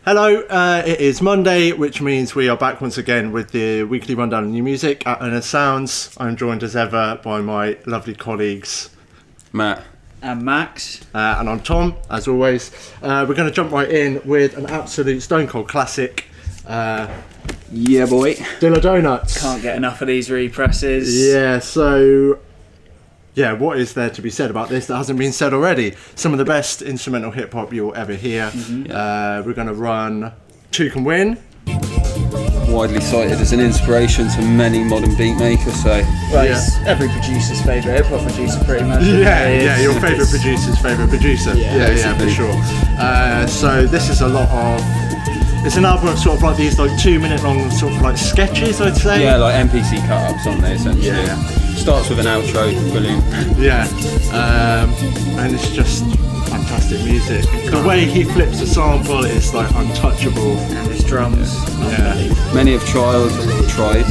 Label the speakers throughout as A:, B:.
A: Hello, it is Monday, which means we are back once again with the weekly rundown of new music at Unearthed Sounds. I'm joined as ever by my lovely colleagues
B: Matt
C: and Max,
A: and I'm Tom, as always. We're going to jump right in with an absolute stone cold classic.
B: Yeah, boy.
A: Dilla Donuts.
C: Can't get enough of these represses.
A: Yeah, so... yeah, what is there to be said about this that hasn't been said already? Some of the best instrumental hip-hop you'll ever hear. We're going to run Two Can Win.
B: Widely cited as an inspiration to many modern beat makers, so...
C: Well, it's every producer's favourite hip-hop producer, pretty much.
A: Yeah, your favourite producer's favourite producer. Yeah, for sure. So this is a lot of... it's an album of sort of like these like 2 minute long sort of like sketches, I'd say.
B: Yeah, like NPC cut-ups on there, essentially.
A: Yeah.
B: Starts with an outro, brilliant.
A: Yeah, and it's just fantastic music. The way he flips a sample is like untouchable.
C: And his drums.
A: Yeah.
B: Many have tried.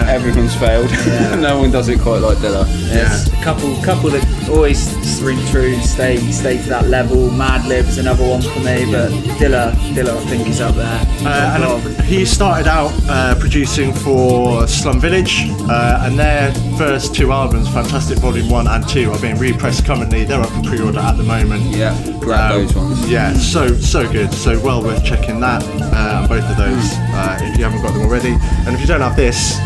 B: Everyone's failed.
C: Yeah.
B: No one does it quite like Dilla.
C: There's a couple that always ring true, stay to that level. Madlib is another one for me, but Dilla I think is up there.
A: And he started out producing for Slum Village, and their first two albums, Fantastic Volume 1 and 2, are being repressed currently. They're up for pre-order at the moment.
B: Yeah, grab those ones.
A: Yeah, so good. So well worth checking that, both of those, if you haven't got them already. And if you don't have this,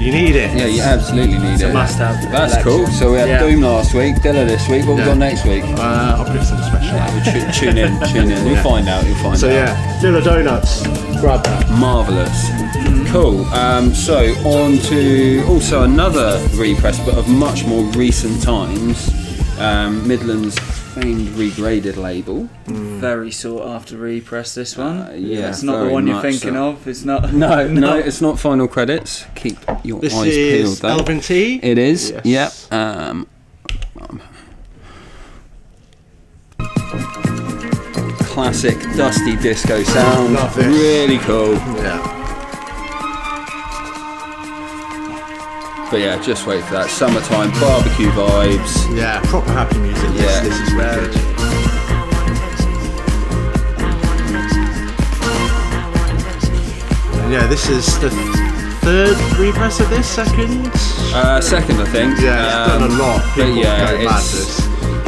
A: you need it.
B: Yeah, you absolutely need it.
C: It's a must-have.
B: That's cool. So we had Doom last week, Dilla this week. What we got next week?
A: I'll put some special.
B: Yeah, tune in. You'll find out.
A: So Dilla Donuts, grab that.
B: Marvellous. Cool. So on to also another repress, but of much more recent times. Midland's famed Regraded label.
C: Very sought after repress, this one.
B: Yeah,
C: it's not the one you're thinking of. It's not.
B: No, it's not Final Credits. Keep your eyes peeled.
A: This is Elvin T.
B: It is.
A: Yes.
B: Yep. Classic dusty disco sound.
A: Love this.
B: Really cool.
A: Yeah.
B: But yeah, just wait for that summertime barbecue vibes.
A: Yeah, proper happy music.
B: Yeah.
A: This is wicked. And yeah, this is the third repress of this, second?
B: Second, I think.
A: Yeah, it's done a lot. People
B: But yeah,
A: go mad this.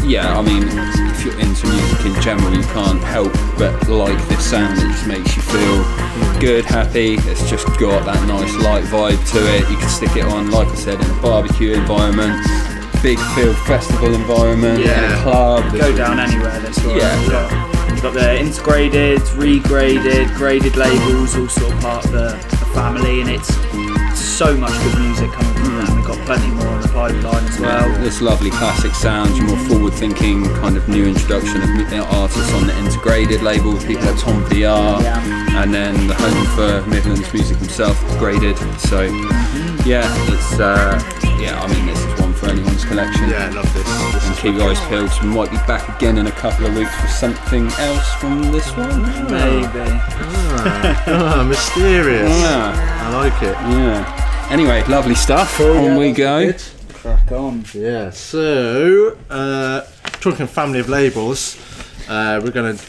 B: yeah, I mean, if you're into music in general, you can't help but like this sound. It just makes you feel good, happy. It's just got that nice light vibe to it. You can stick it on, like I said, in a barbecue environment, big field festival environment, in a club.
C: Go down anywhere, this one.
B: Yeah.
C: You've got the integrated, regraded, graded labels, all sort of part of the family, and it's so much good music coming from that. We've got plenty more on the pipeline as well.
B: This lovely classic sound, your more forward-thinking kind of new introduction of artists on the integrated label, people like Tom VR, and then the home for Midland's music himself, Graded. So it's I mean, this is one for anyone's collection.
A: Yeah, I love this.
B: And keep your eyes peeled. We might be back again in a couple of weeks for something else from this one.
C: Maybe.
A: Mysterious.
B: Yeah.
A: I like it.
B: Yeah. Anyway, lovely stuff. On we go.
C: Crack on.
A: Yeah, so talking family of labels, we're going to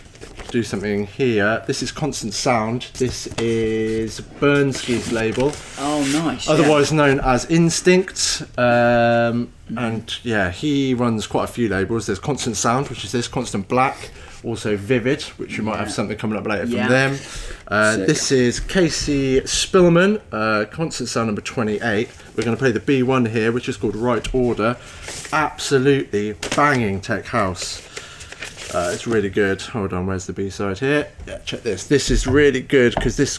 A: do something here. This is Constant Sound. This is Bernski's label.
C: Oh, nice.
A: Otherwise known as Instinct. And yeah, he runs quite a few labels. There's Constant Sound, which is this, Constant Black. Also Vivid, which we might have something coming up later from them. This is Casey Spillman, Constant Sound number 28. We're going to play the B1 here, which is called Right Order. Absolutely banging tech house. It's really good. Hold on, where's the B-side here? Yeah, check this. This is really good because this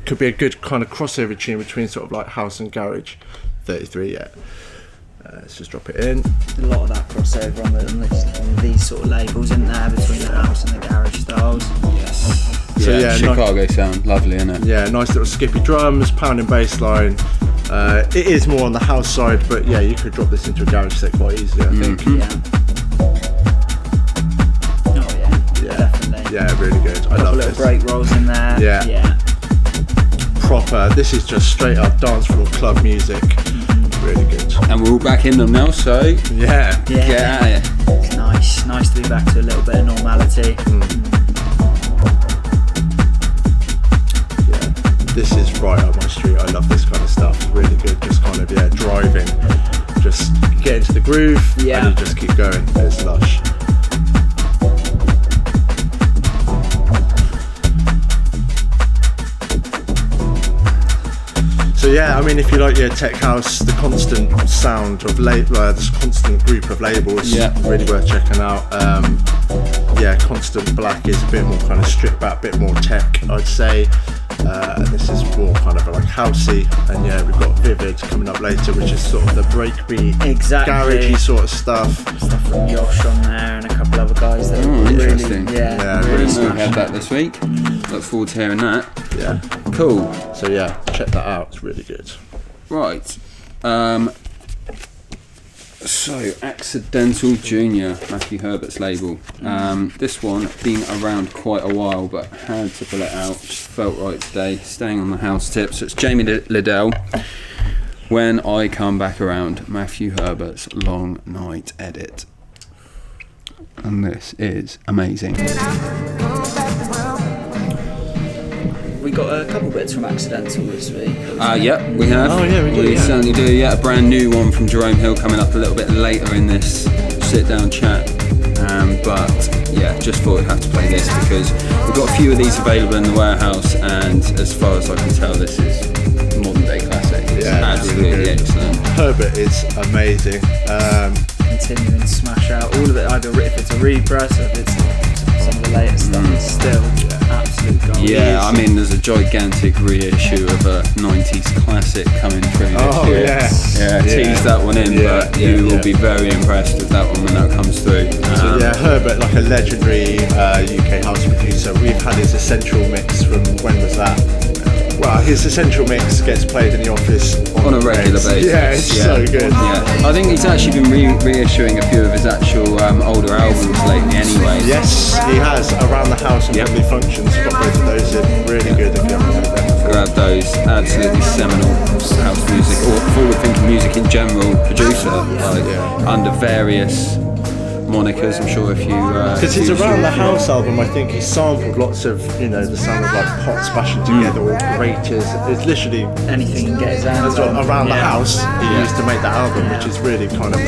A: could be a good kind of crossover tune between sort of like house and garage. 33, yeah. Let's just drop it in.
C: A lot of that crossover on these sort of labels, isn't there, between the house and the garage styles?
B: Yes.
A: So yeah,
B: Chicago sound, lovely, isn't it?
A: Yeah, nice little skippy drums, pounding bass line. It is more on the house side, but yeah, you could drop this into a garage set quite easily, I think.
C: Yeah, definitely.
A: Yeah, really good. I love
C: little
A: this.
C: break rolls in there.
A: Yeah. Proper. This is just straight up dance floor club music. Really good.
B: And we're all back in them now, so
A: yeah.
B: Get at it.
C: It's nice to be back to a little bit of normality.
A: right up my street. I love this kind of stuff. Really good. Just kind of driving. Just get into the groove and you just keep going. It's lush. So yeah, I mean, if you like your tech house, the constant sound of this constant group of labels, really worth checking out. Constant Black is a bit more kind of stripped back, a bit more tech, I'd say. This is more kind of like housey, and we've got Vivid coming up later, which is sort of the breakbeat, garagey sort of stuff.
C: Stuff from Yosh on there and a couple other guys that are
B: interesting.
C: really
B: we had that this week. Look forward to hearing that.
A: Yeah,
B: cool.
A: So check that out. It's really good.
B: Right. So, Accidental Junior, Matthew Herbert's label. This one been around quite a while, but had to pull it out. Just felt right today. Staying on the house tip. So it's Jamie Liddell. When I Come Back Around, Matthew Herbert's Long Night Edit. And this is amazing.
C: We got a couple bits from Accidental this week.
B: Yeah, we have.
A: Oh yeah, we do.
B: We certainly do. Yeah, a brand new one from Jerome Hill coming up a little bit later in this sit-down chat. But just thought we'd have to play this because we've got a few of these available in the warehouse, and as far as I can tell, this is modern day classic. It's absolutely really excellent.
A: Herbert is amazing.
C: Continuing to smash out all of it. Either if it's a repress or if it's some of the latest stuff, it's still absolute gold.
B: Yeah, I mean, there's a gigantic reissue of a 90s classic coming through this year. Tease that one in, but you will be very impressed with that one when that comes through.
A: Herbert, like a legendary UK house producer. We've had his Essential mix from, when was that? Well, his Essential mix gets played in the office
B: on a regular basis.
A: Yeah, it's so good.
B: Yeah, I think he's actually been reissuing a few of his actual older albums lately anyway.
A: Yes, he has. Around the House and Lovely Functions. Got both of those in. Really good if you haven't heard them before.
B: Grab those. Absolutely seminal house music, or forward-thinking music in general producer, under various monikers. I'm sure if you
A: because his Around the House album, I think he sampled lots of the sound of like pots bashing together or graters. It's literally
C: anything you can get his hands on.
A: Around the house he used to make that album, which is really kind of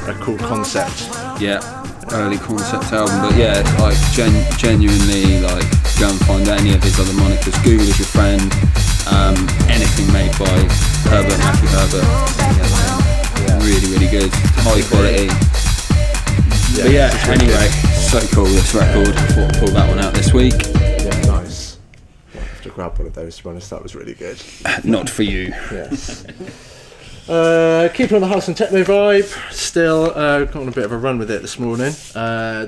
A: a cool concept.
B: Early concept album, but like genuinely, like, go and find any of his other monikers. Google is your friend. Anything made by Matthew Herbert, really, really good, high quality. But anyway, so cool this record. I thought I'd pull that one out this week.
A: Yeah, nice. I'll have to grab one of those, to be honest, that was really good.
B: Not for you.
A: Yes. Keeping on the house and techno vibe, still got on a bit of a run with it this morning.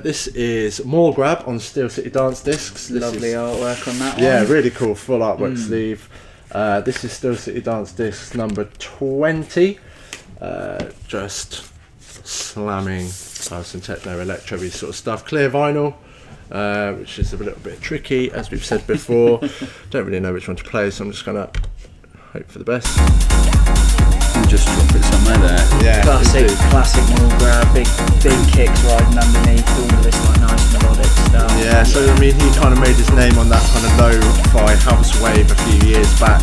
A: This is More Grab on Steel City Dance Discs.
C: Lovely artwork on that one.
A: Yeah, really cool, full artwork sleeve. This is Steel City Dance Discs number 20. Just slamming house and techno, electro-y sort of stuff. Clear vinyl, which is a little bit tricky, as we've said before. Don't really know which one to play, so I'm just gonna hope for the best.
B: And just drop it somewhere there.
A: Yeah,
C: classic More Grab, big kicks riding underneath, all of this like nice melodic stuff.
A: Yeah, so I mean, he kind of made his name on that kind of lo-fi house wave a few years back.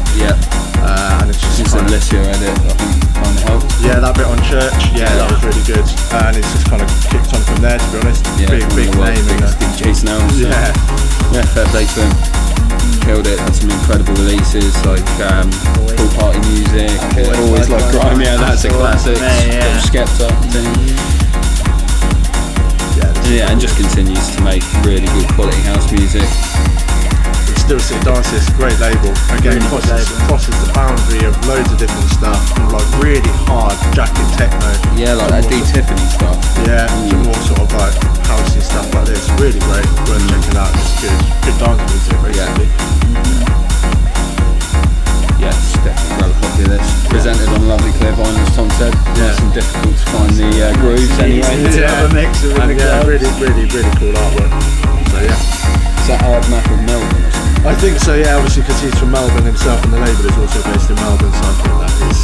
A: And it's just
B: a Licia edit, I think, kind of helped.
A: Yeah, that bit on Church, that was really good. And it's just kind of kicked on from there, to be honest. Big name.
B: DJs now. So. Yeah, fair play to him. Killed it, had some incredible releases like Pool Party Music, always like Grime, that's a classic. Skepta thing. And just continues to make really good quality house music.
A: Steel City Dance Discs, great label. Again, crosses the boundary of loads of different stuff, and like really hard jacking techno.
B: Yeah, like that D Tiffany stuff.
A: Yeah, some more sort of like housey stuff like this. Really great, worth checking out. It's good dance music, basically.
B: Yeah, it's definitely grab a copy of this. Presented on lovely clear vinyl, as Tom said. Nice and difficult to find the grooves anyway. Really
A: cool artwork. So
B: Is that Mac of Melbourne or something?
A: I think so, obviously, because he's from Melbourne himself, and the label is also based in Melbourne, so I think that is...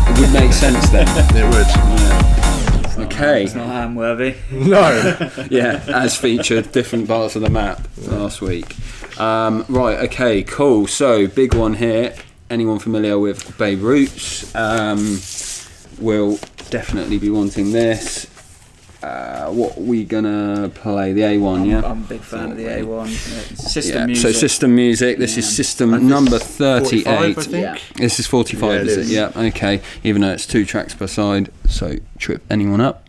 B: It would make sense then.
A: It would.
B: Okay.
C: It's not ham-worthy.
A: No.
B: As featured, different parts of the map last week. Right, okay, cool. So, big one here. Anyone familiar with Babe Ruth's will definitely be wanting this. What are we gonna play? The A1, yeah?
C: I'm a big fan of the A1. System music.
B: So system music. This is system number 38.
A: 45, I think.
C: Yeah.
B: This is 45,
A: Yeah, it
B: is
A: is.
B: it? Yeah, okay. Even though it's 2 tracks per side. So, trip anyone up?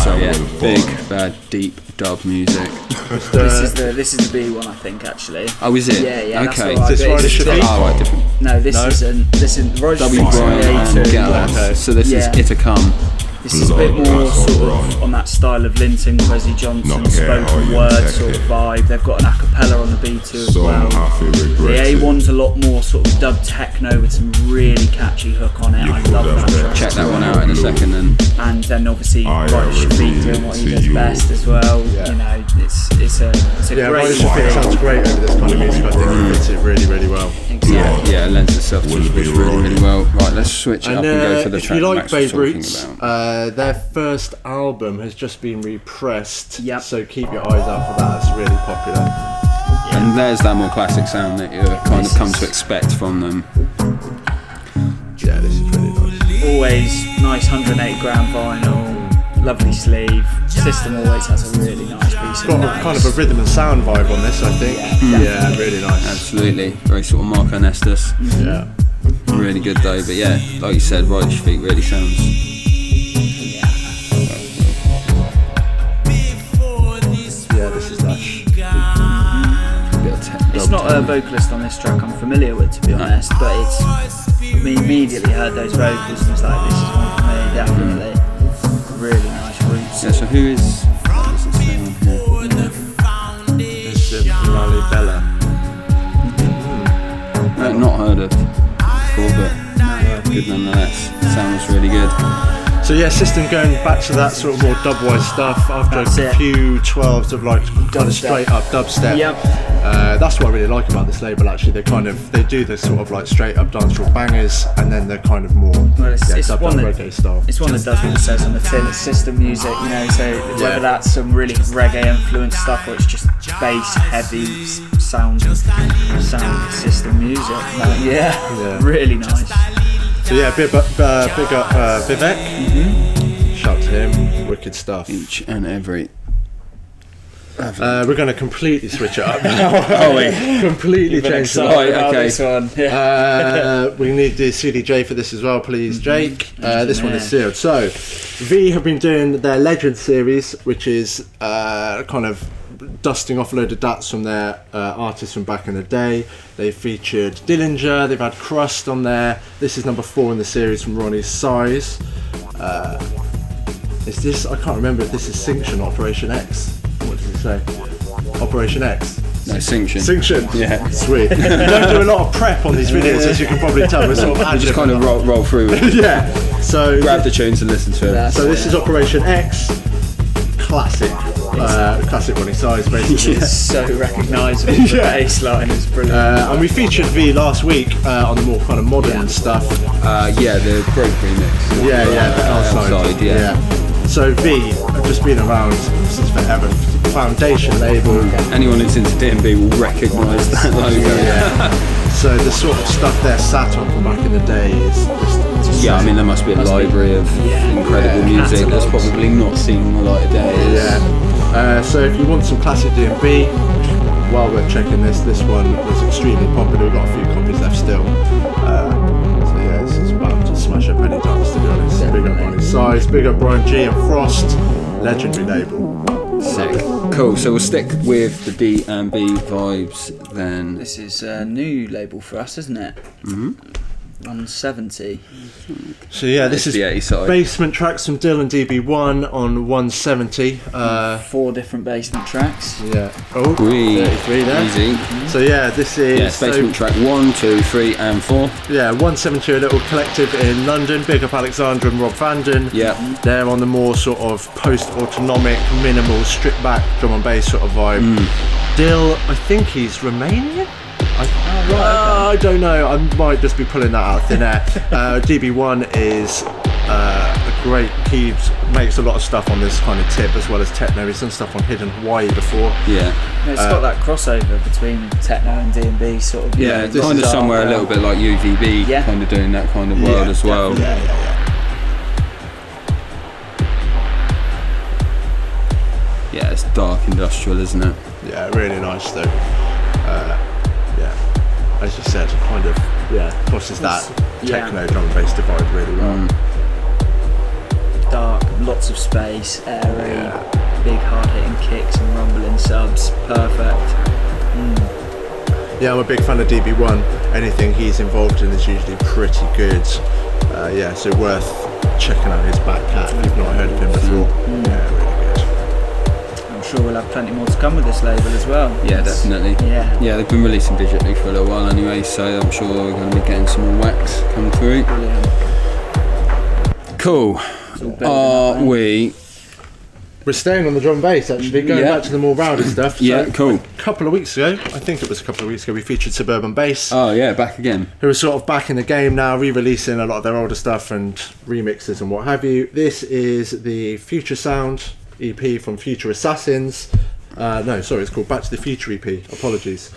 B: So yeah, big, bad, deep dub music.
C: This is the B one, I think, actually.
B: Oh, is it?
C: Yeah.
B: Okay.
C: That's
A: Is this Rider Shafiq?
B: Oh, right, different.
C: No, this isn't. Rider
B: W
C: Shafiq's
B: Brian
C: on
B: and
C: the A2.
B: Gallas.
A: okay.
B: So this
C: Yeah.
B: is It A Come.
C: This is a bit more sort of on that style of Linton, Kwesi Johnson, spoken word sort of vibe. They've got an a cappella on the B2 as well. The A1's a lot more sort of dub techno with some really catchy hook on it. I love that track.
B: Check that one out in a second then.
C: And then obviously Rider Shafiq doing what he does best as well.
A: Yeah.
C: You know, it's a
A: Yeah,
C: great
A: Rider Shafiq sounds great over this kind of music. I think he fits it really, really well.
B: Yeah, it lends itself to it really, really well. Right, let's switch it up and go for the
A: if
B: track
A: you like
B: Max was
A: Babe
B: talking
A: Ruths,
B: about.
A: their first album has just been repressed.
C: Yep.
A: So keep your eyes out for that. It's really popular.
B: And there's that more classic sound that you kind of come to expect from them.
A: Yeah, this is really nice.
C: Always nice 108 gram vinyl, lovely sleeve. System always has a really nice piece of
A: It's got
C: notes.
A: kind of a rhythm and sound vibe on this, I think. Yeah, really nice.
B: Absolutely, very sort of Marco Nestus.
A: Yeah.
B: Really good though, but yeah, like you said, Rider Shafiq really sounds.
A: Yeah, this is lush.
C: It's not a vocalist on this track I'm familiar with, to be honest, but we immediately heard those vocals and was like, this is one for me, definitely. Really nice roots.
B: Yeah, so who is his name on here?
A: This is Lally Bella.
B: No, not heard of before, but good nonetheless. Sounds really good.
A: So yeah, System going back to that sort of more dubwise stuff after
C: That's
A: a
C: it.
A: few 12s of like kind of straight up dubstep.
C: Yep.
A: That's what I really like about this label. Actually, they do the sort of like straight up dancehall bangers, and then they're kind of more
C: It's
A: dubbed
C: one
A: up
C: that,
A: reggae style.
C: it's one that does what it says on the tin. It's system music, you know, so whether that's some really reggae influenced stuff or it's just bass heavy sound system music. Yeah, really nice.
A: So yeah, big up Vivek. Shout to him, wicked stuff.
B: Each and every.
A: We're going to completely switch it up now. Completely change it up.
B: Right, okay.
C: This one. Yeah.
A: We need the CDJ for this as well, please, Jake. This one is sealed. So, V have been doing their Legend series, which is kind of dusting off a load of dats from their artists from back in the day. They featured Dillinger, they've had Crust on there. This is number 4 in the series from Ronnie's Size. Is this, I can't remember if this is Cinction or Operation X. What does it say? Operation X?
B: No, Cinction.
A: Cinction?
B: Yeah.
A: Sweet. We don't do a lot of prep on these videos, as you can probably tell. We're sort of
B: Just kind of roll through it.
A: yeah. So
B: Grab the tunes and listen to it.
A: so this is Operation X. Classic. Classic Ronnie Size, basically.
C: It's so recognisable. The bass line is brilliant.
A: And we featured V last week on the more kind of modern stuff.
B: Yeah, the Broke remix.
A: The
B: outside, yeah.
A: So V have just been around since forever. Foundation label.
B: Anyone who's into D&B will recognise that logo.
A: Yeah. So the sort of stuff they're sat on from back in the day is just
B: Yeah, I mean there must be a library of incredible music that's probably not seen the light of day.
A: Yeah. So if you want some classic D&B, well worth checking this. This one was extremely popular. We've got a few copies left still. So yeah, this is about to smash up any dance, to be honest. Big up Ronnie Size, big up Brian G and Frost, legendary label.
B: Sick. Cool, so we'll stick with the D&B vibes then.
C: This is a new label for us, isn't it? Mm-hmm. 170.
A: So yeah, this is
B: the A side.
A: basement tracks from Dylan DB1 on 170.
C: 4 different basement tracks.
A: Yeah. Oh,
B: Wee.
A: 33 there.
B: Easy.
A: So yeah, this is
B: Yeah, basement track 1, 2, 3 and 4.
A: Yeah, 170, a little collective in London. Big up Alexandra and Rob Vanden.
B: Yeah.
A: They're on the more sort of post-autonomic, minimal, stripped back drum and bass sort of vibe. Dill, I think he's Romanian? I don't know, I might just be pulling that out of thin air. DB1 is a great. He makes a lot of stuff on this kind of tip as well as techno. He's done stuff on Hidden Hawaii before.
C: Yeah, it's got that crossover between techno and D&B sort of.
B: Yeah, kind of somewhere a little bit like UVB, kind of doing that kind of world as well. Yeah, it's dark industrial, isn't it?
A: Yeah, really nice though. As you said, kind of crosses that techno drum and bass divide really well.
C: Dark, lots of space, airy, big hard hitting kicks and rumbling subs, perfect.
A: Yeah, I'm a big fan of DB1. Anything he's involved in is usually pretty good. So worth checking out his back cat if you've not heard of him before. Yeah, really good.
C: I'm sure we'll have plenty more to come with this label as well.
B: Yeah, definitely. Yeah, they've been releasing digitally for a little while anyway, so I'm sure we're going to be getting some more wax come through.
C: Brilliant.
B: Cool.
A: We're staying on the drum and bass actually, going back to the more rowdy stuff.
B: Cool.
A: A couple of weeks ago, we featured Suburban Bass.
B: Oh yeah, back again.
A: Who are sort of back in the game now, re-releasing a lot of their older stuff and remixes and what have you. This is the Future Sound EP from Future Assassins. It's called Back to the Future EP. Apologies.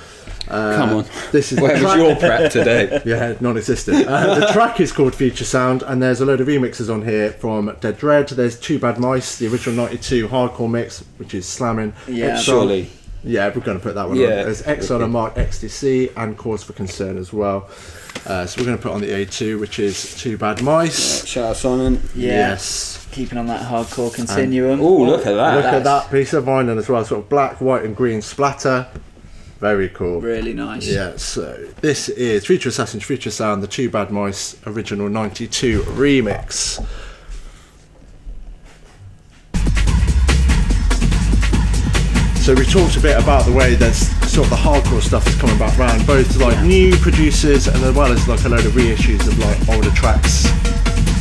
B: Come on.
A: This is
B: Where was your prep today?
A: Yeah, non-existent. The track is called Future Sound, and there's a load of remixes on here from Dead Dread. There's Two Bad Mice, the original '92 hardcore mix, which is slamming.
C: Yeah,
B: surely.
A: Yeah, we're going to put that one on. There's Exile and Mark XTC and Cause for Concern as well. So we're going to put on the A2, which is Two Bad Mice.
B: Shout out Simon.
A: Yes.
C: Keeping on that hardcore continuum.
B: Look at that.
A: Look at that piece of vinyl as well. Sort of black, white and green splatter. Very cool.
C: Really nice.
A: Yeah, so this is Future Assassins, Future Sound, the Two Bad Mice original '92 remix. So we talked a bit about the way there's sort of the hardcore stuff that's coming back around, both like new producers and as well as like a load of reissues of like older tracks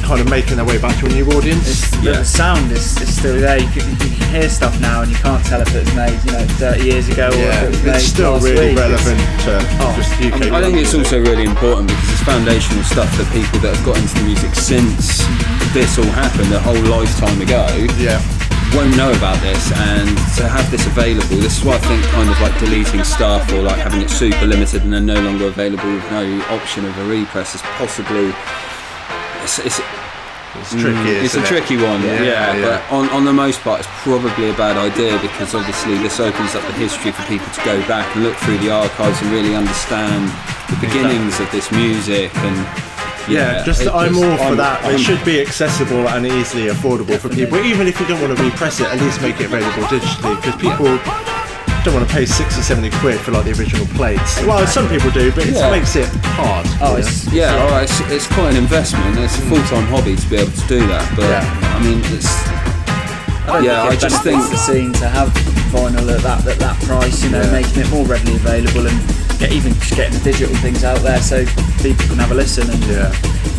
A: kind of making their way back to a new audience.
C: The sound is still there. You can hear stuff now and you can't tell if it was made 30 years ago or if it was made
A: it's still
C: last
A: really
C: week.
A: relevant to just UK.
B: I think it's also really important because it's foundational stuff for people that have got into the music since this all happened a whole lifetime ago. Won't know about this, and to have this available, this is why I think kind of like deleting stuff or like having it super limited and then no longer available with no option of a repress is possibly it's
A: tricky.
B: It's a tricky one, but on the most part it's probably a bad idea because obviously this opens up the history for people to go back and look through the archives and really understand the beginnings of this music and
A: I'm all for that. It should be accessible and easily affordable for people. Even if you don't want to repress it, at least make it available digitally because people don't want to pay 60, 70 quid for like the original plates. Well, some people do, but it makes it hard.
B: It's quite an investment. It's a full-time hobby to be able to do that. But I mean, I just think
C: the scene to have vinyl at that price, making it more readily available and even just getting the digital things out there so people can have a listen and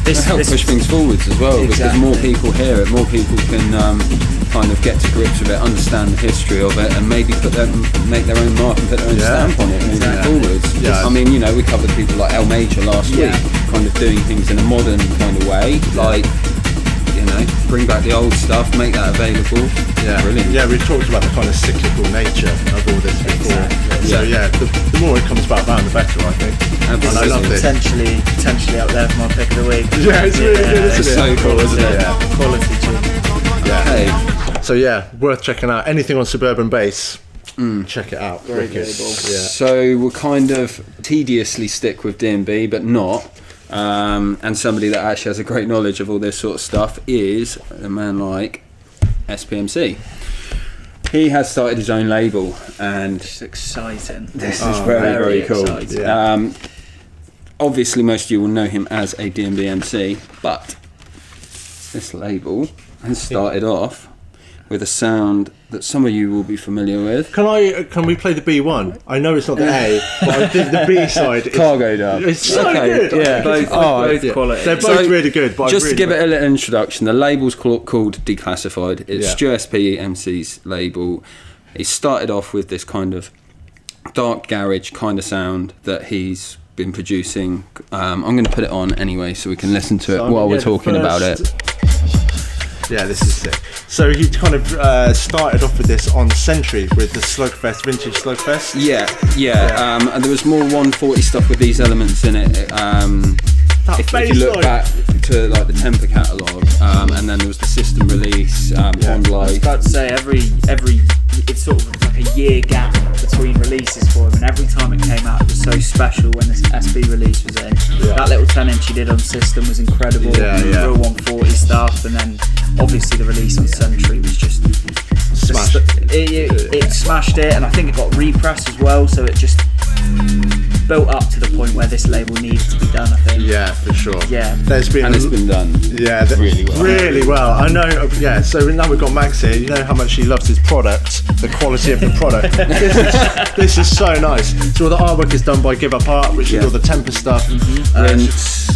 B: this push things forwards as well because more people hear it, more people can kind of get to grips with it, understand the history of it, and maybe make their own mark and put their own stamp on it moving forwards. I mean, we covered people like El Major last week, kind of doing things in a modern kind of way, like bring back the old stuff, make that available. Brilliant.
A: Yeah, we've talked about the kind of cyclical nature of all this before. So the more it comes back round, the better, I think.
B: Absolutely.
A: And I love this.
C: Potentially up there for my pick of the week.
A: Yeah, it's really good, isn't it?
B: It's so cool, isn't it?
C: Quality tune.
B: Hey.
A: So worth checking out. Anything on Suburban Bass, check it out.
C: Very good.
B: So we'll kind of tediously stick with D&B, but not. And somebody that actually has a great knowledge of all this sort of stuff is a man like SPMC. He has started his own label, and
C: it's exciting.
B: This is very cool. Obviously, most of you will know him as a D&B MC, but this label has started off with a sound that some of you will be familiar with.
A: Can we play the B1? I know it's not the A, but I think the B side is
B: Cargo Dub.
A: It's so good.
B: Yeah,
C: both quality.
A: They're both really good. But
B: just to give it a little introduction, the label's called Declassified. It's Stu SP MC's label. He started off with this kind of dark garage kind of sound that he's been producing. I'm going to put it on anyway so we can listen to it while we're talking about it.
A: Yeah, this is sick. So he kind of started off with this on Century with the Slugfest, Vintage Slugfest.
B: Yeah. And there was more 140 stuff with these elements in it. If you look back to like the Temper catalogue, and then there was the system release, Pond
C: I was
B: Light.
C: about to say every it's sort of like a year gap between releases for him, and every time it came out it was so special when this SB release was in. That little 10-inch he did on System was incredible. Real 140 stuff, and then obviously the release on Century was just
A: Smashed.
C: It smashed it, and I think it got repressed as well, so it just built up to the point where this label needed to be done, I think.
A: Yeah, for sure.
C: Yeah.
A: There's been
B: And it's been done really well.
A: Really well. I know, yeah, so now we've got Max here, you know how much he loves his product, the quality of the product. This is so nice. So all the artwork is done by Give Up Art, which is all the Temper stuff.
B: Rinse.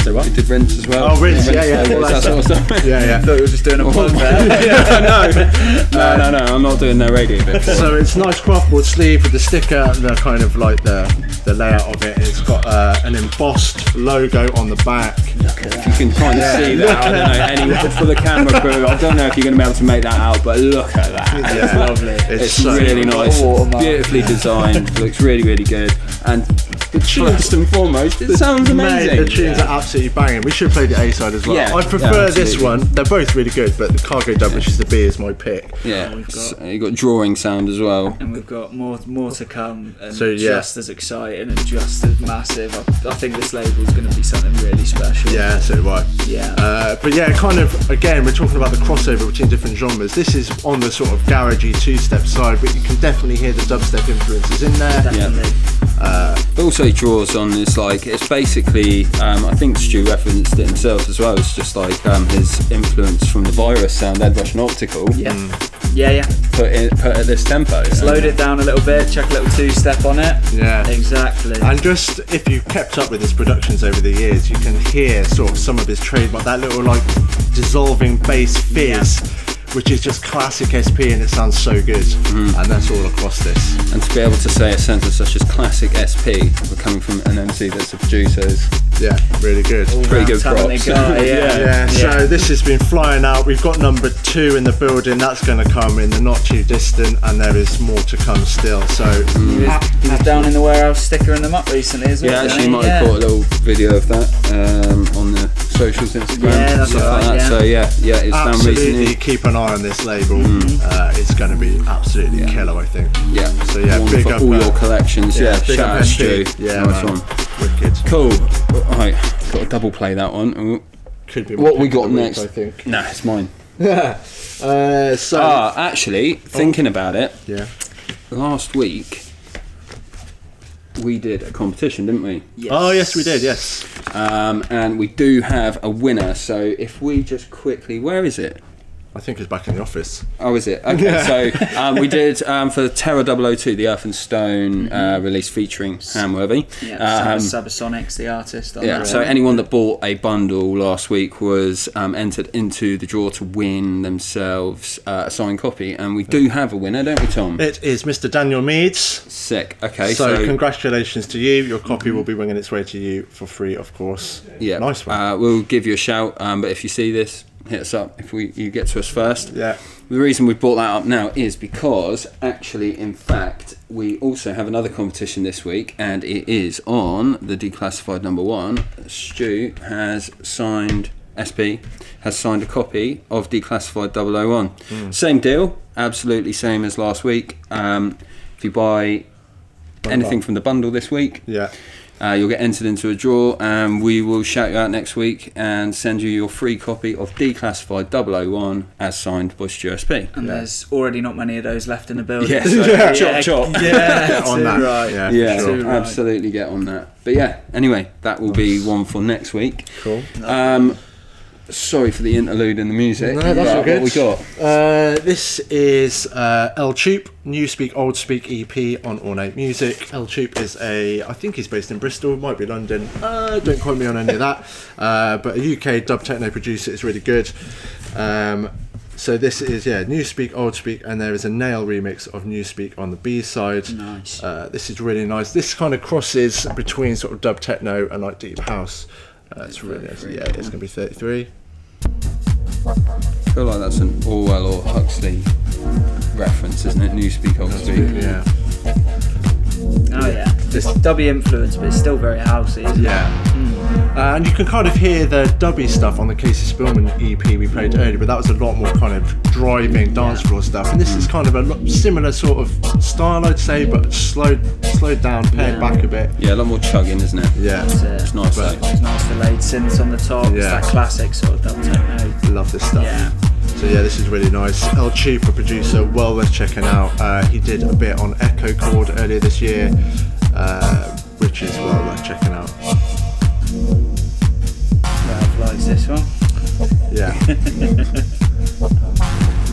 A: So what?
B: We did Rinse as well.
A: Oh, Rinse, yeah.
B: All that sort of stuff.
A: Yeah.
C: I thought you were just doing a plug there.
B: No, I'm not doing no radio bit.
A: So it's nice craftboard sleeve with the sticker, the kind of like the layout of it. It's got an embossed logo on the back.
B: If you can kind of see that, I don't know, for the camera crew, I don't know if you're going to be able to make that out, but look at that.
C: It's lovely.
B: It's
A: so
B: really nice,
C: watermark.
B: beautifully designed, looks really, really good. And first and foremost, it sounds amazing.
A: The tunes are absolutely banging. We should play the A side as well.
B: Yeah,
A: I prefer this
B: absolutely.
A: one. They're both really good, but the Cargo Dub, which is the B, is my pick.
B: Yeah,
C: We've got-
B: so you got drawing sound as well.
C: And we've got more to come, and
A: So, yeah.
C: just as exciting and just as massive. I think this label is going to be something really special.
A: Yeah, so do I.
C: Yeah.
A: But yeah, kind of, again, we're talking about the crossover between different genres. This is on the sort of garagey two-step side, but you can definitely hear the dubstep influences in there.
C: Definitely.
B: But also he draws on this, like, it's basically, I think Stu referenced it himself as well, it's just like his influence from the Virus sound, Airbrush and Optical,
C: Yeah. Yeah.
B: put at this tempo.
C: Slowed it down a little bit, chuck a little two-step on it.
A: Yeah.
C: Exactly.
A: And just, if you've kept up with his productions over the years, you can hear sort of some of his trademark, that little like dissolving bass fizz, which is just classic SP, and it sounds so good. And that's all across this.
B: And to be able to say a sentence such as classic SP, we're coming from an MC that's a producer, is
A: Yeah, really good.
B: pretty good
C: Talented
B: props.
C: guy,
A: Yeah, so this has been flying out. We've got number 2 in the building. That's going to come in the not too distant, and there is more to come still. So
C: He was down in the warehouse stickering them up recently as well.
B: Yeah, actually,
C: wasn't
B: you
C: he?
B: might have caught a little video of that on the socials, Instagram,
C: Yeah, that's
B: stuff
C: right,
B: like that.
C: yeah.
B: So yeah, it's done
A: absolutely
B: recently.
A: keep an eye on this label. It's going to be absolutely killer, I think.
B: Yeah,
A: So yeah,
B: one
A: big
B: for
A: up
B: all your collections. Yeah,
A: big
B: shout
A: up
B: out
A: SP.
B: Stu.
A: Yeah,
B: Nice
A: man.
B: one.
A: Wicked.
B: Cool. Right, got to double play that one. Ooh.
A: Could be my
B: What we
A: pick of
B: got
A: the week,
B: next?
A: I think.
B: Nah, it's mine.
A: So
B: Actually, thinking about it,
A: yeah.
B: last week we did a competition, didn't we?
C: Yes.
A: Oh yes, we did. Yes.
B: And we do have a winner. So if we just quickly, where is it?
A: I think it's back in the office.
B: Oh, is it? Okay, so we did for Terror 002, the Earth and Stone release featuring Hamworthy.
C: Yeah, Subsonics, the artist. On
B: Yeah,
C: there.
B: so anyone that bought a bundle last week was entered into the draw to win themselves a signed copy, and we do have a winner, don't we, Tom?
A: It is Mr. Daniel Meads.
B: Sick. Okay,
A: So congratulations to you. Your copy will be winging its way to you for free, of course.
B: yeah,
A: Nice one.
B: we'll give you a shout, but if you see this, hit us up if you get to us first.
A: Yeah.
B: The reason we brought that up now is because actually, in fact, we also have another competition this week, and it is on the Declassified number 1. Stu has signed a copy of Declassified 001. Same deal, absolutely same as last week. If you buy anything from the bundle this week,
A: Yeah.
B: you'll get entered into a draw, and we will shout you out next week and send you your free copy of Declassified 001 as signed by Stu SP.
C: And there's already not many of those left in the building.
B: Yeah,
C: so
B: chop chop.
C: Yeah,
A: Get on
C: too
A: that.
C: right.
A: Yeah.
B: Yeah,
A: for sure.
C: Too right.
B: absolutely get on that. But yeah, anyway, that will be one for next week.
A: Cool.
B: Sorry for the interlude in the music.
A: No, that's all good.
B: What we got?
A: This is El Choop, New Speak Old Speak EP on Ornate Music. El Choop is I think he's based in Bristol, might be London. Don't quote me on any of that. But a UK dub techno producer. It's really good. So this is New Speak Old Speak, and there is a Nail remix of New Speak on the B side.
C: Nice.
A: This is really nice. This kind of crosses between sort of dub techno and like deep house. It's really nice. Yeah, it's gonna be 33.
B: I feel like that's an Orwell or Huxley reference, isn't it? Newspeak, Oxpeak.
A: Yeah.
C: Oh yeah, it's dubby influence, but it's still very housey, isn't it?
A: And you can kind of hear the dubby stuff on the Casey Spillman EP we played earlier, but that was a lot more kind of driving dance floor stuff. And this is kind of a similar sort of style, I'd say, but slowed down, pared back a bit.
B: Yeah, a lot more chugging, isn't it?
A: Yeah,
B: it's nice.
C: It's nice delayed synths on the top. It's that classic sort of dub techno.
A: Love this stuff.
C: Yeah.
A: So yeah, this is really nice. El Chifra producer, well worth checking out. He did a bit on Echo Chord earlier this year, which is well worth checking out.
C: Ralph likes this one.
A: Yeah.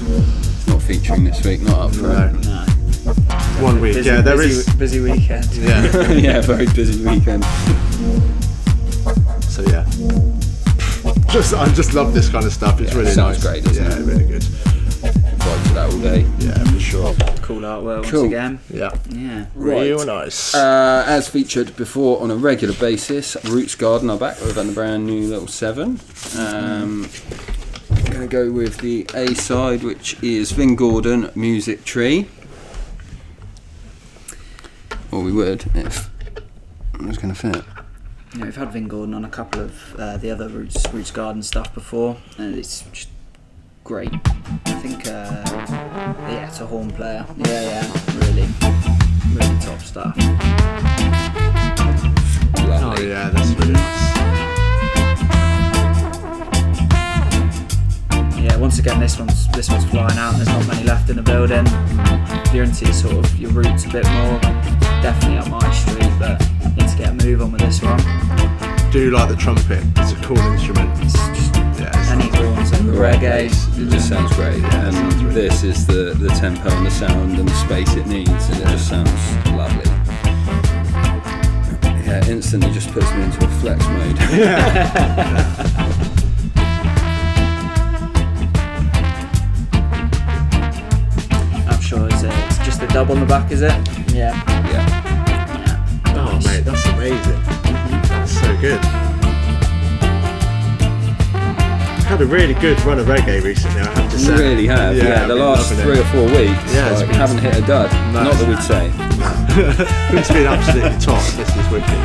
B: It's not featuring this week, not up for it.
C: No.
A: 1 week,
C: busy,
A: yeah, there
C: busy,
A: is.
C: busy weekend.
A: Yeah.
B: Yeah, very busy weekend.
A: So yeah. I just love this kind of stuff. It's really
B: sounds
A: nice.
B: great, doesn't it?
A: Really good.
B: Vibe to that all day.
A: Yeah, for sure.
C: Cool artwork once
B: Cool.
C: again.
A: Yeah.
C: Yeah.
A: Real nice.
B: As featured before on a regular basis, Roots Garden are back with a brand new little 7. I'm going to go with the A side, which is Vin Gordon, Music Tree. Or we would if it was going to fit.
C: Yeah, we've had Vin Gordon on a couple of the other Roots Garden stuff before, and it's just great. I think, it's a horn player. Yeah, really top stuff.
B: Lovely.
A: Oh yeah, that's really nice.
C: Yeah, once again, this one's flying out, and there's not many left in the building. If you're into sort of your roots a bit more, definitely up my street, but need to get a move on with this one.
A: Do you like the trumpet? It's a cool instrument.
C: It's just any horns and the reggae.
B: It just sounds great. And this is the tempo and the sound and the space it needs, and it just sounds lovely. Yeah, instantly just puts me into a flex mode.
C: I'm sure it's just a dub on the back, is it? Yeah.
A: Oh mate, that's amazing. That's so good. Had a really good run of reggae recently, I have to say.
B: We really have,
A: Yeah,
B: the
A: I've been
B: last
A: loving
B: 3
A: it.
B: or 4 weeks,
A: Yeah, it's been-
B: haven't hit a dud.
A: No.
B: Not that we'd say.
A: It's been absolutely top. This is wicked.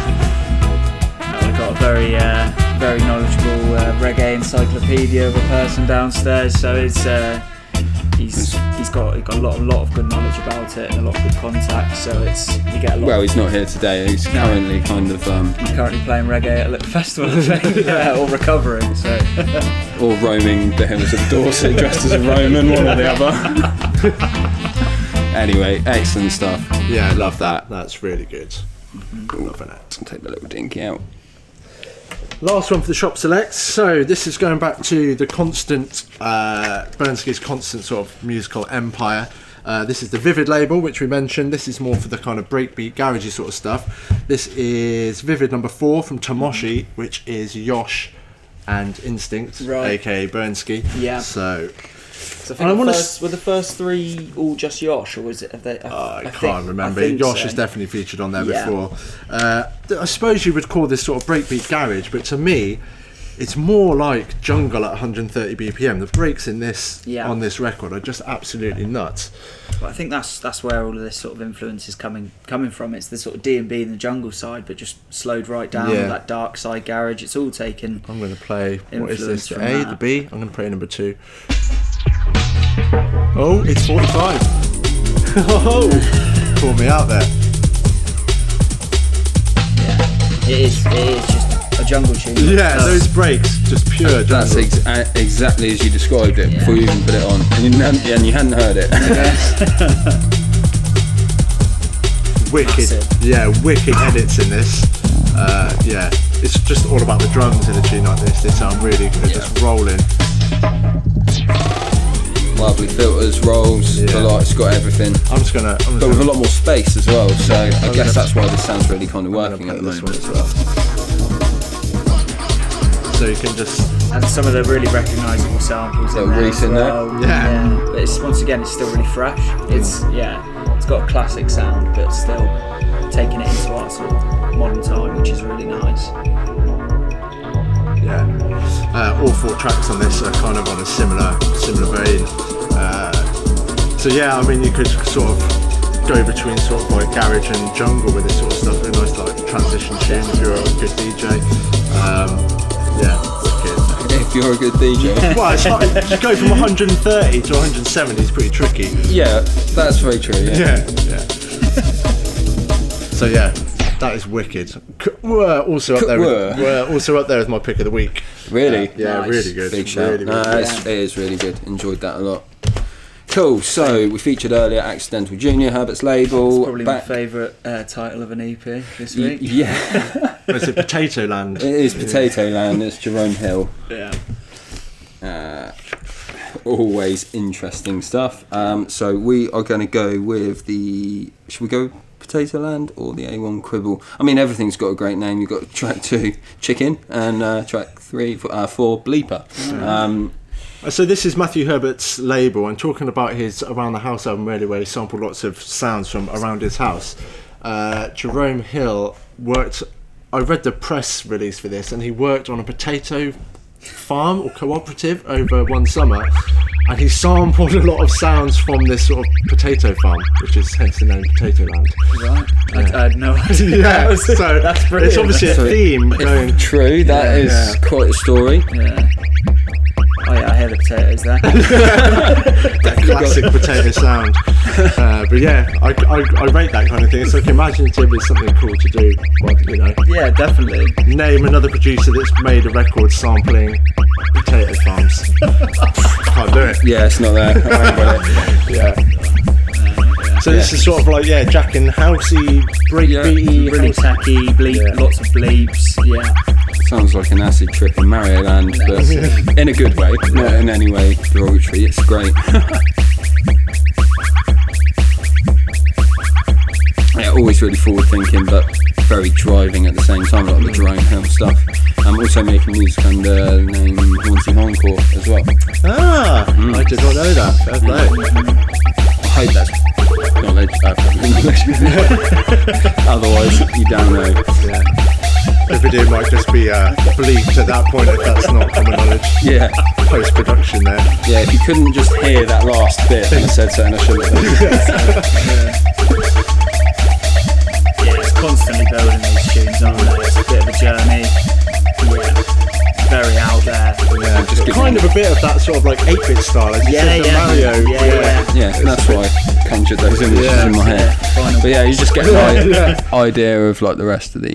C: We've got a very knowledgeable reggae encyclopedia of a person downstairs, so it's he's got a lot of good knowledge about it and a lot of good contacts, so you get a lot.
B: Well, he's not here today. He's currently kind of
C: He's currently playing reggae at a little festival, I think, or recovering. So,
B: or roaming the hills of Dorset dressed as a Roman, one or the other. Anyway, excellent stuff.
A: Yeah, I love that. That's really good. Loving it.
B: I'll take the little dinky out.
A: Last one for the shop selects. So this is going back to the constant, Bernski's constant sort of musical empire. This is the Vivid label, which we mentioned. This is more for the kind of breakbeat, garagey sort of stuff. This is Vivid number 4 from Tomoshi, which is Yosh and Instinct, aka Bernski.
C: Yeah.
A: So
C: I think were the first 3 all just Yosh, or was it?
A: I can't remember. Yosh is definitely featured on there before. I suppose you would call this sort of breakbeat garage, but to me, it's more like jungle at 130 BPM. The breaks in this on this record are just absolutely nuts.
C: Well, I think that's where all of this sort of influence is coming from. It's the sort of D&B in the jungle side, but just slowed right down with that dark side garage. It's all taken.
A: I'm going to play. What is this? The A, the B. I'm going to play number 2. Oh, it's 45. Oh, caught me out there.
C: Yeah, it is just a jungle tune.
A: Yeah, those breaks, just pure jungle.
B: That's exactly as you described it before you even put it on, and you hadn't heard it.
A: Wicked,
C: massive.
A: Yeah, wicked edits in this. Yeah, it's just all about the drums in a tune like this. They sound really good, just rolling.
B: Lovely filters, rolls, the lights, got everything.
A: I'm just gonna
B: but with a lot more space as well, so I guess that's why this sounds really kind of working at the moment as well.
A: So you can just...
C: And some of the really recognisable samples in there
B: Reese
C: as
B: in
C: well.
B: there.
A: Yeah.
C: But it's still really fresh. It's got a classic sound, but still taking it into our sort of modern time, which is really nice.
A: Yeah. All 4 tracks on this are kind of on a similar vein. So yeah, I mean, you could sort of go between sort of like garage and jungle with this sort of stuff. A nice like transition tune if you're a good DJ. Yeah, wicked.
B: If you're a good DJ.
A: Well, it's hard. To go from 130 to 170 is pretty tricky.
B: Yeah, that's very true. Yeah.
A: So yeah, that is wicked. Also up there. Also up there as my pick of the week.
B: Really?
A: Yeah,
C: nice.
A: Really good.
B: Big shout.
A: Really, really
B: It is really good. Enjoyed that a lot. Cool. So we featured earlier Accidental Junior, Herbert's label.
C: It's probably my favourite title of an EP this week.
B: Yeah.
A: It's a Potato Land.
B: It is Potato Land. It's Jerome Hill.
C: Yeah.
B: Always interesting stuff. So we are going to go with the. Should we go Potato Land or the A1 Quibble? I mean, everything's got a great name. You've got track 2 Chicken and track 4 Bleeper.
A: So this is Matthew Herbert's label, and talking about his Around the House album, really, where he sampled lots of sounds from around his house. Jerome Hill worked. I read the press release for this, and he worked on a potato farm or cooperative over one summer, and he sampled a lot of sounds from this sort of potato farm, which is hence the name Potato Land.
C: Right. I had no idea.
A: Yeah, so
C: that's brilliant.
A: it's obviously a theme going.
B: True, that is quite a story.
C: Yeah. Oh yeah, I hear the potatoes there.
A: That classic potato sound. But yeah, I rate that kind of thing. It's like imaginative, it's something cool to do. Well, you know.
C: Yeah, definitely.
A: Name another producer that's made a record sampling potato farms. Can't do it.
B: Yeah, it's not there. I ain't got it.
A: Yeah. So this is sort of like Jack and Housey, breakbeaty,
C: really tacky, lots of bleeps. Yeah.
B: Sounds like an acid trip in Mario Land, but in a good way, not in any way derogatory. It's great. Yeah, always really forward thinking, but very driving at the same time, like the Jerome Hill stuff. I'm also making music under the name Haunting Encore as well.
A: I did not know that. Fair play.
B: I hope that's knowledge. Otherwise, you don't know.
A: Yeah. The video might just be bleeped at that point if that's not common knowledge.
B: Yeah.
A: Post-production there.
B: Yeah, if you couldn't just hear that last bit and I said something I shouldn't have done.
C: Yeah, it's constantly building these tunes, aren't they? It's a bit of a journey. Yeah. Very out there.
A: Yeah, just kind of a bit of that sort of like 8-bit style. Like Mario.
B: Yeah, that's why I conjured those images in my head. But yeah, you just get an idea of like the rest of the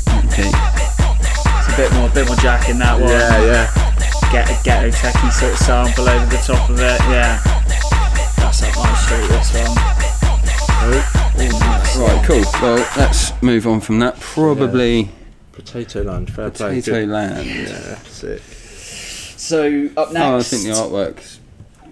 B: EP.
C: It's a bit more Jack in that one.
A: Yeah.
C: Get a ghetto techie sort of sample over the top of it. Yeah, that's up my street. This one. Nice.
B: Right, cool. Well, let's move on from that. Probably
A: Potato Land. Fair play.
B: Potato Land.
A: Yeah, sick.
C: So up next.
B: Oh, I think the artwork's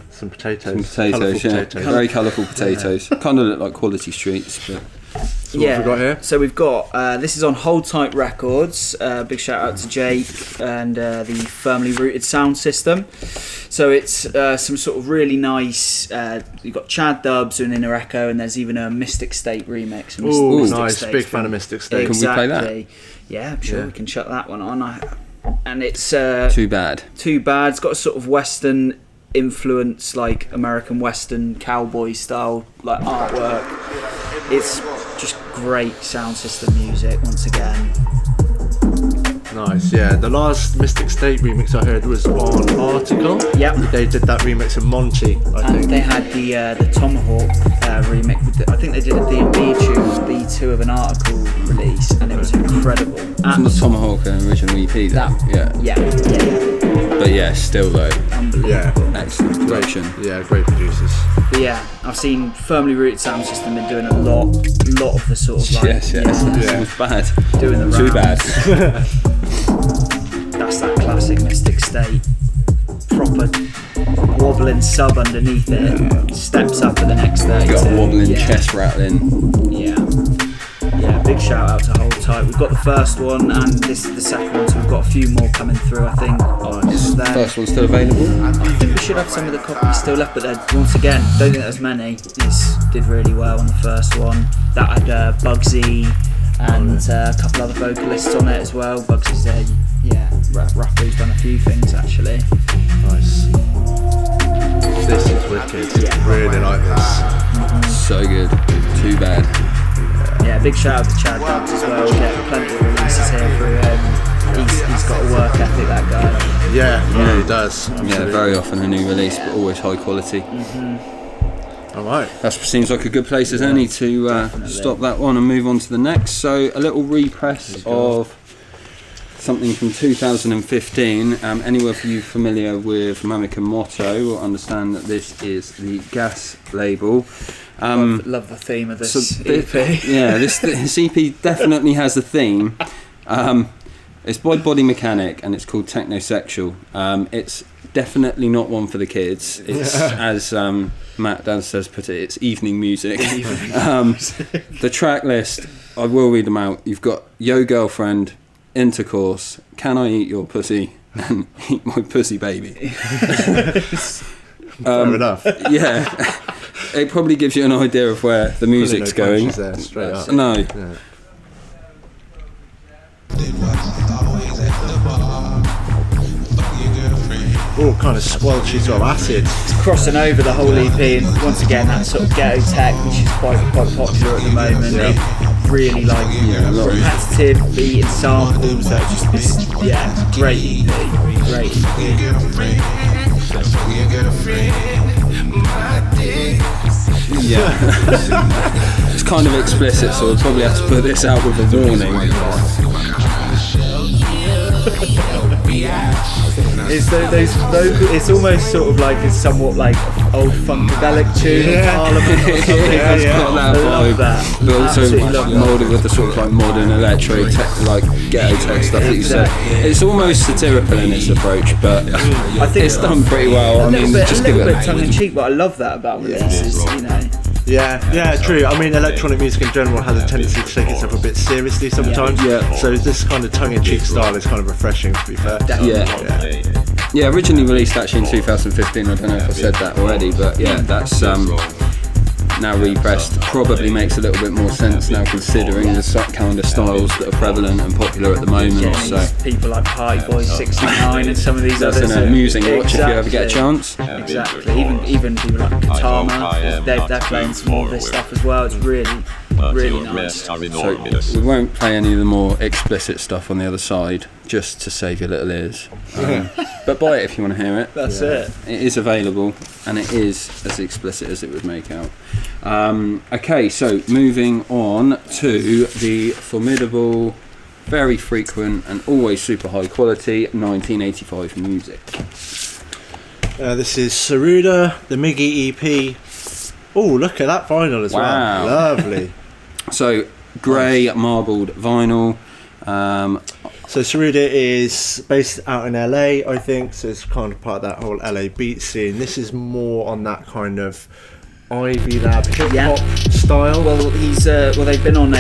A: some potatoes.
B: Potatoes. Very colourful potatoes. Kind of look like Quality Streets, but.
A: So what have we got here?
C: So we've got this is on Hold Tight Records. Big shout out to Jake and the Firmly Rooted sound system. So it's some sort of really nice. You've got Chad Dubs and Inner Echo, and there's even a Mystic State remix.
A: Oh, nice! Big fan of Mystic State.
C: Exactly.
B: Can we play that?
C: Yeah, I'm sure we can chuck that one on. And it's
B: Too Bad.
C: It's got a sort of Western influence, like American Western cowboy style, like artwork. It's just great sound system music once again.
A: Nice, yeah. The last Mystic State remix I heard was on Article.
C: Yep.
A: They did that remix of Monty, I think.
C: They had the Tomahawk remix. I think they did a D&B tune, B2 of an Article release, and it was incredible.
B: From the Tomahawk original EP then?
C: Yeah.
B: But yeah, still though.
A: Yeah.
B: Excellent production.
A: Yeah, great producers.
C: But yeah, I've seen Firmly Rooted Sound System been doing a lot of the sort of like...
B: Yes. It's bad.
C: Doing the
B: Too
C: rounds.
B: bad.
C: That's that classic Mystic State. Proper wobbling sub underneath it. Steps up at the next 32.
B: Got a wobbling chest rattling.
C: Yeah, big shout out to Hold Tight. We've got the first one and this is the second one, so we've got a few more coming through, I think.
B: First one's still available?
C: I think we should have some of the copies still left, but once again, don't think there's many. This did really well on the first one. That had Bugsy and a couple other vocalists on it as well. Bugsy's Rapper's done a few things actually.
A: Nice. This is wicked.
C: Yeah.
A: Really like this.
B: So good. Too bad.
C: Yeah, big shout out to Chad Dubs as well. We get plenty of releases here through him. He's got a work ethic, that guy.
A: Yeah, he does.
B: Yeah, very often a new release, but always high quality.
A: All right.
B: That seems like a good place as any to stop that one and move on to the next. So a little repress of something from 2015. Any of you familiar with Mamika Motto will understand that this is the Gas label.
C: Love the theme of this EP.
B: Yeah, this EP definitely has a theme. It's by Body Mechanic and it's called Technosexual. It's definitely not one for the kids. It's as Matt downstairs put it, it's evening music. The track list, I will read them out. You've got Yo Girlfriend, Intercourse, Can I Eat Your Pussy, and Eat My Pussy Baby.
A: Fair enough.
B: Yeah. It probably gives you an idea of where the music's going.
A: There, straight up.
B: No.
A: Yeah. All kind of squelchy sort of acid.
C: It's crossing over the whole EP, and once again that sort of ghetto tech, which is quite popular at the moment.
A: Yeah.
C: It really like repetitive beat and samples. That just this, great EP, great EP.
B: Yeah. It's kind of explicit, so we'll probably have to put this out with a warning.
C: It's those vocal, it's almost sort of like it's somewhat like old funkadelic tune, Parliament or something.
B: It's got that vibe, but also moulded with the sort of like modern electro tech, like ghetto tech stuff that you said. It's almost satirical in its approach, but I think it's done pretty well. I mean, just give it
C: a bit tongue in cheek, but I love that about releases, you know.
A: Yeah, true. I mean, electronic music in general has a tendency to take itself a bit seriously sometimes.
B: Yeah.
A: So this kind of tongue-in-cheek style is kind of refreshing, to be fair.
B: Yeah, originally released actually in 2015. I don't know if I said that already, but yeah, that's now repressed. Probably makes a little bit more sense now, considering the kind of styles that are prevalent and popular at the moment. So
C: people like Party Boys 69 and some of these
B: that's
C: others.
B: That's an amusing watch if you ever get a chance.
C: Exactly. Even people like Katama, they're playing some more of this stuff as well. It's really nice.
B: So we won't play any of the more explicit stuff on the other side, just to save your little ears. But buy it if you want to hear it.
C: That's it.
B: It is available, and it is as explicit as it would make out. Okay, so moving on to the formidable, very frequent, and always super high quality 1985 music.
A: This is Saruda, the Miggy EP. Oh, look at that vinyl as well. Lovely.
B: So, grey marbled vinyl.
A: So Saruda is based out in LA, I think, so it's kind of part of that whole LA beat scene. This is more on that kind of Ivy Lab hip hop style.
C: Well, they've been on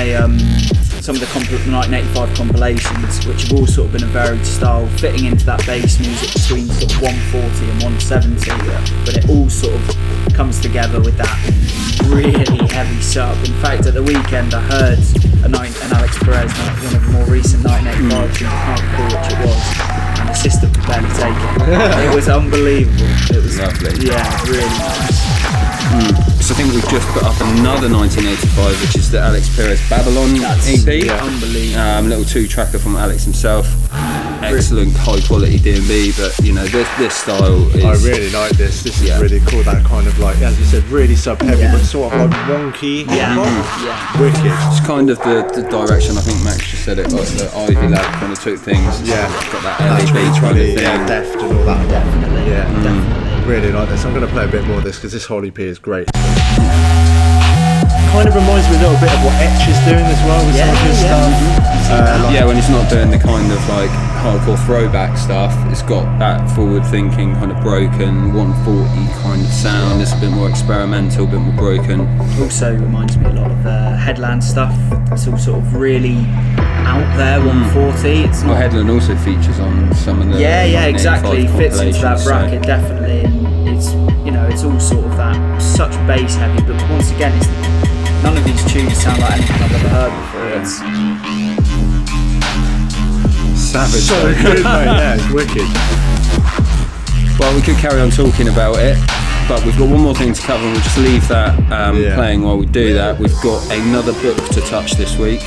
C: some of the 1985 compilations, which have all sort of been a varied style, fitting into that bass music between sort of 140 and 170. But it all sort of comes together with that really heavy sub. In fact, at the weekend, I heard an Alex Perez, one of the more recent 1985 tunes. I can't recall which it was, and the system could barely take it. It was unbelievable. It was
B: lovely.
C: Yeah, really nice.
B: So I think we've just put up another 1985, which is the Alex Perez Babylon EP.
C: Yeah, unbelievable.
B: Little 2-tracker from Alex himself. Excellent high quality D&B, but you know this style is.
A: I really like this. This is really cool. That kind of like, as you said, really sub heavy, but sort of like wonky. Wicked.
B: It's kind of the direction I think Max just said it. Like the Ivy Lab kind of took things.
A: Yeah,
B: got that LA beat kind of thing.
A: Yeah, deft and all that.
C: Definitely.
A: Yeah,
C: definitely.
A: Really like this. I'm going to play a bit more of this because this whole EP is great. Kind of reminds me a little bit of what Etch is doing as well with some of his stuff.
B: When he's not doing the kind of like hardcore throwback stuff, it's got that forward-thinking kind of broken 140 kind of sound. It's a bit more experimental, a bit more broken.
C: Also reminds me a lot of the Headland stuff. It's all sort of really out there. 140. It's not.
B: Well, Headland also features on some of the
C: exactly. Fits into that bracket definitely. And it's all sort of that such bass heavy, but once again, none of these tunes sound like anything I've ever heard before.
B: savage.
A: So
B: though.
A: good, mate. Yeah, it's wicked.
B: Well, we could carry on talking about it, but we've got one more thing to cover, and we'll just leave that playing while we do that. We've got another book to touch this week.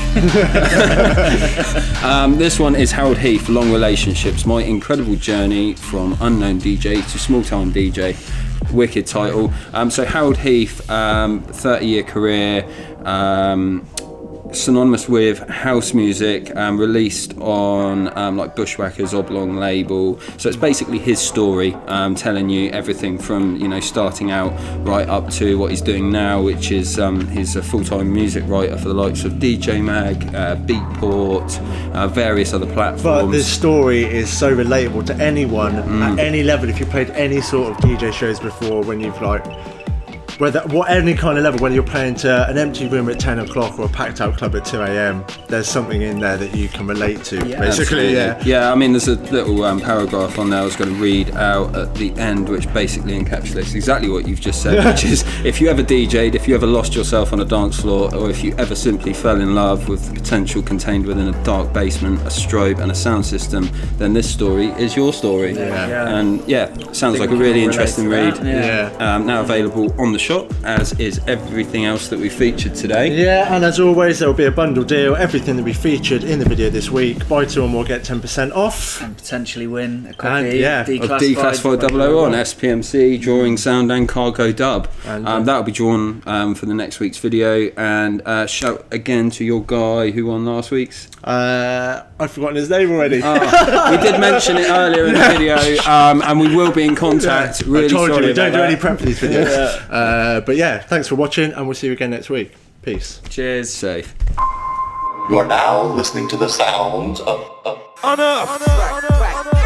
B: This one is Harold Heath, Long Relationships, My Incredible Journey from Unknown DJ to Small-Time DJ. Wicked title. So Harold Heath, 30-year career, synonymous with house music, released on like Bushwhackers Oblong label. So it's basically his story, telling you everything from, you know, starting out right up to what he's doing now, which is he's a full-time music writer for the likes of DJ Mag, Beatport, various other platforms.
A: But this story is so relatable to anyone at any level. If you played any sort of DJ shows before, when you've like, any kind of level, when you're playing to an empty room at 10 o'clock or a packed out club at 2 a.m, there's something in there that you can relate to, basically.
B: Yeah, I mean, there's a little paragraph on there I was going to read out at the end, which basically encapsulates exactly what you've just said, which is, if you ever DJ'd, if you ever lost yourself on a dance floor, or if you ever simply fell in love with the potential contained within a dark basement, a strobe and a sound system, then this story is your story. And sounds like a really interesting read. Now available on the shop, as is everything else that we featured today.
A: And as always, there will be a bundle deal. Everything that we featured in the video this week, buy two or more, get 10% off,
C: and potentially win a copy
B: of Declassified 001 SPMC drawing sound and cargo dub, and that'll be drawn for the next week's video. And shout again to your guy who won last week's.
A: I've forgotten his name already.
B: We did mention it earlier in the video, and we will be in contact. Really
A: I told
B: sorry
A: you, we don't do
B: that.
A: any prep for these videos. But yeah, thanks for watching, and we'll see you again next week. Peace.
C: Cheers.
B: Safe.
D: You are now listening to the sounds of
E: Unearthed.